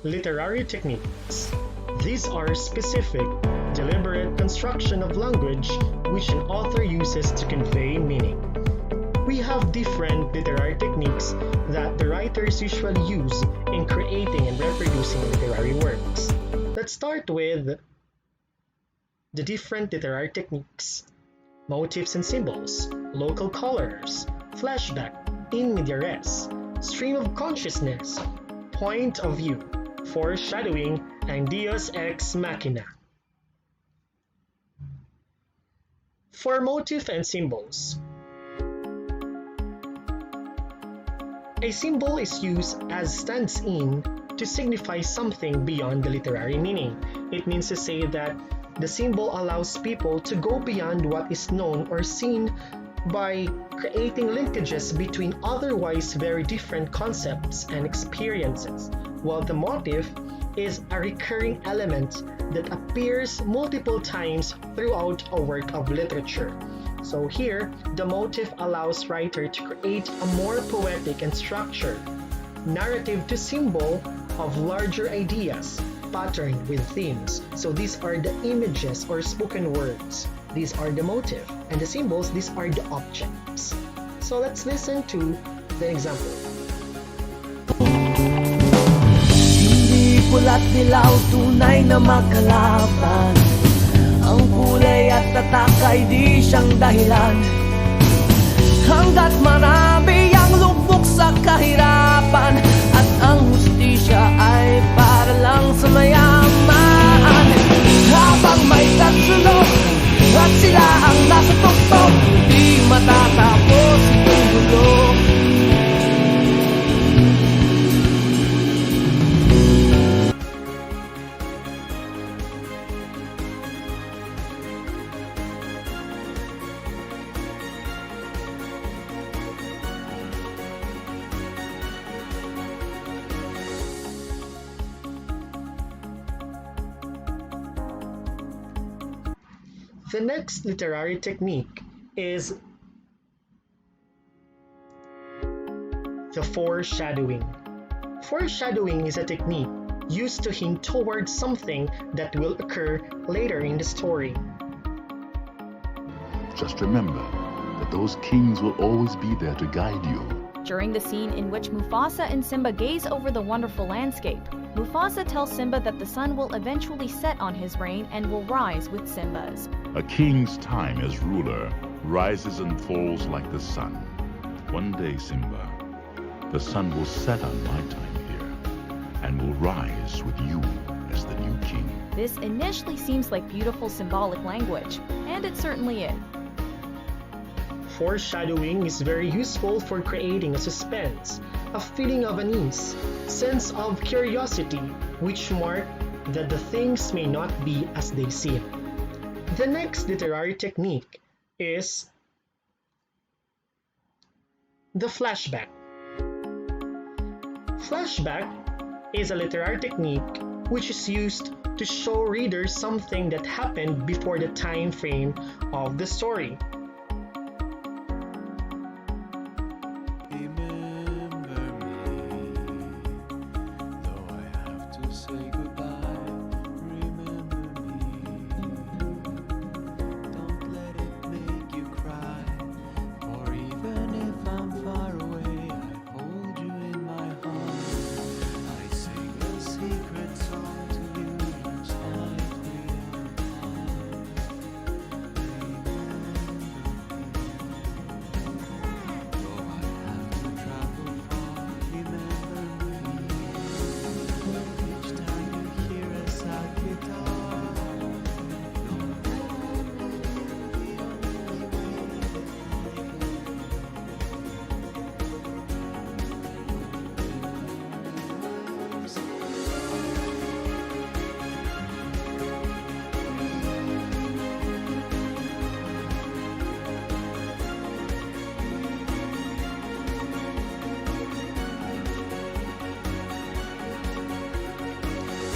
Literary techniques. These are specific, deliberate construction of language which an author uses to convey meaning. We have different literary techniques that the writers usually use in creating and reproducing literary works. Let's start with the different literary techniques. Motifs and symbols, local colors, flashback, in media res, stream of consciousness, point of view, foreshadowing, and deus ex machina. For motif and symbols, a symbol is used as stands-in to signify something beyond the literary meaning. It means to say that the symbol allows people to go beyond what is known or seen by creating linkages between otherwise very different concepts and experiences, while the motif is a recurring element that appears multiple times throughout a work of literature. So here, the motif allows writer to create a more poetic and structured narrative to symbol of larger ideas, patterned with themes. So these are the images or spoken words. These are the motif. And the symbols, these are the objects. So let's listen to the example. Hindi pula't dilaw, tunay na magkalaban. Ang kulay at tatak ay di siyang dahilan. Hanggat marami ang lubog sa kahirapan, at ang hustisya ay para lang sa mayaman. Habang may tatsulok at sila ang nasa tuktok, di matatapos itong gulo. The next literary technique is the foreshadowing. Foreshadowing is a technique used to hint towards something that will occur later in the story. Just remember that those kings will always be there to guide you. During the scene in which Mufasa and Simba gaze over the wonderful landscape, Mufasa tells Simba that the sun will eventually set on his reign and will rise with Simba's. A king's time as ruler rises and falls like the sun. One day, Simba, the sun will set on my time here and will rise with you as the new king. This initially seems like beautiful symbolic language, and it certainly is. Foreshadowing is very useful for creating a suspense, a feeling of unease, sense of curiosity, which mark that the things may not be as they seem. The next literary technique is the flashback. Flashback is a literary technique which is used to show readers something that happened before the time frame of the story.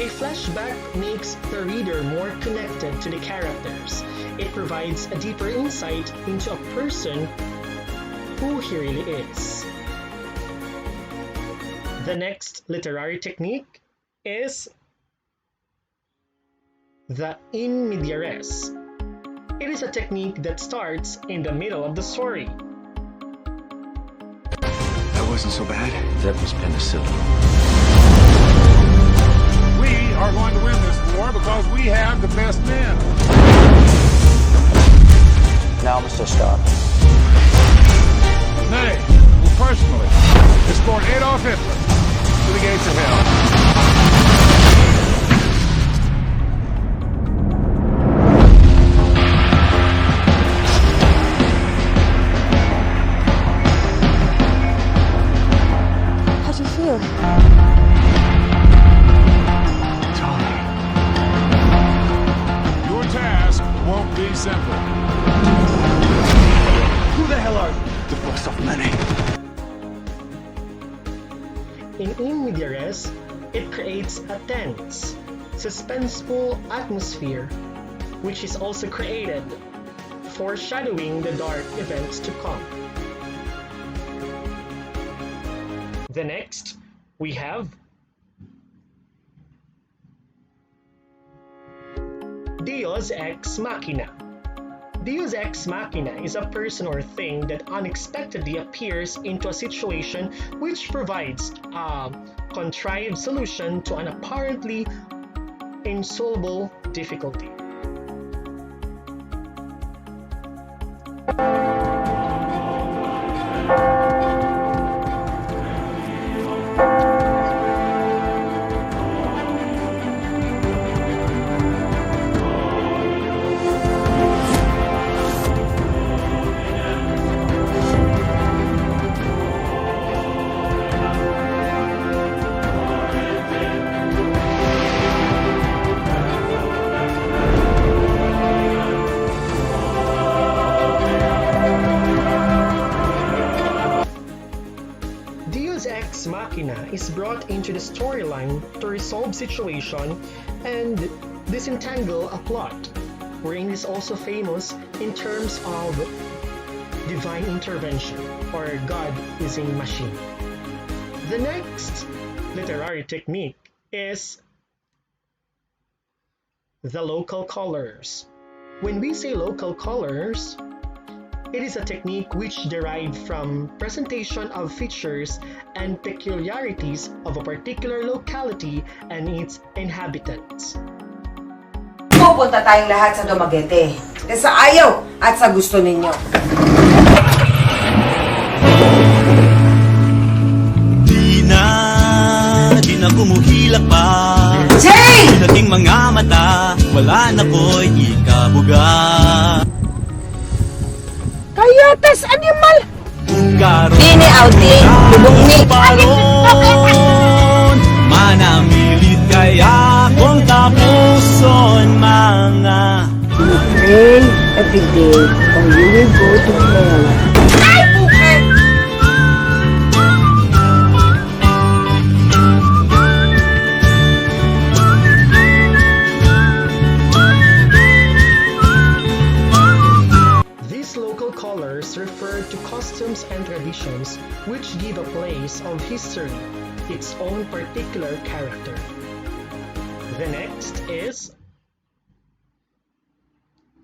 A flashback makes the reader more connected to the characters. It provides a deeper insight into a person who he really is. The next literary technique is the in media res. It is a technique that starts in the middle of the story. That wasn't so bad. That was penicillin. We are going to win this war because we have the best men. Now, Mr. Stark. Nay, personally, escort Adolf Hitler to the gates of hell. How do you feel? Tony. Your task won't be simple. Who the hell are you? The first of many. In media res, it creates a tense, suspenseful atmosphere, which is also created, foreshadowing the dark events to come. The next, we have Deus ex machina. Deus ex machina is a person or thing that unexpectedly appears into a situation which provides a contrived solution to an apparently insoluble difficulty. Deus ex machina is brought into the storyline to resolve situation and disentangle a plot, wherein it is also famous in terms of divine intervention or God using machine. The next literary technique is the local colors. When we say local colors, it is a technique which derived from presentation of features and peculiarities of a particular locality and its inhabitants. Pupunta tayong lahat sa Dumaguete. Sa ayaw at sa gusto ninyo. Di na kumuhilak pa. Jay! Naging mga mata, wala na ko'y ikabuga. Kayatas animal! Garo, Dini outing, lubong ni. paron, manamilit kaya kung tapuson mga. Pray every day or you will go to hell. Ay, bukit! These local colors refer to customs and traditions which give a place of history its own particular character. The next is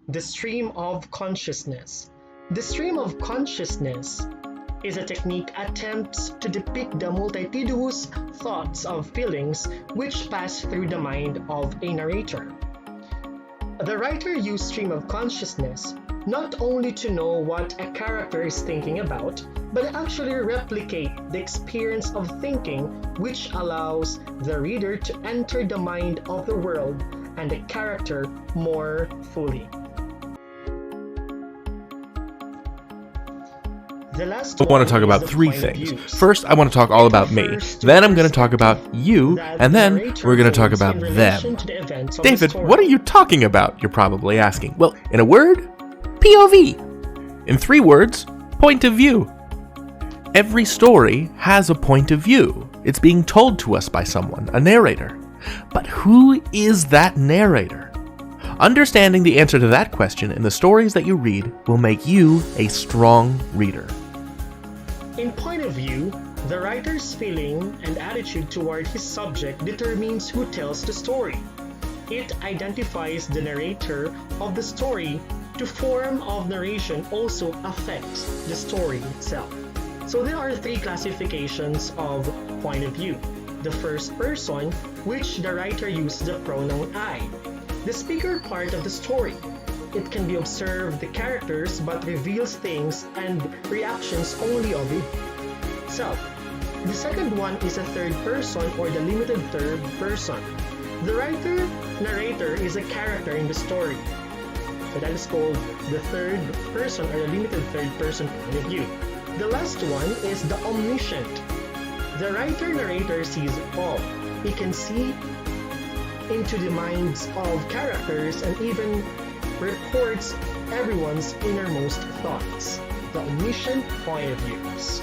the stream of consciousness. The stream of consciousness is a technique attempts to depict the multitudinous thoughts of feelings which pass through the mind of a narrator. The writer used stream of consciousness not only to know what a character is thinking about, but actually replicate the experience of thinking, which allows the reader to enter the mind of the world and the character more fully. The last I want to talk about three things. First, I want to talk all about me. Then I'm going to talk about you, and then we're going to talk about them. David, what are you talking about? You're probably asking. Well, in a word, POV. In 3 words, point of view. Every story has a point of view. It's being told to us by someone, a narrator. But who is that narrator? Understanding the answer to that question in the stories that you read will make you a strong reader. In point of view, The writer's feeling and attitude toward his subject determines who tells the story. It identifies the narrator of the story. The form of narration also affects the story itself. So there are three classifications of point of view. The first person, which the writer uses the pronoun I. The speaker part of the story. It can be observed the characters but reveals things and reactions only of itself. The second one is a third person or the limited third person. The narrator is a character in the story. So that is called the third person or the limited third person point of view. The last one is the omniscient. The narrator sees all. He can see into the minds of characters and even records everyone's innermost thoughts. The omniscient point of views.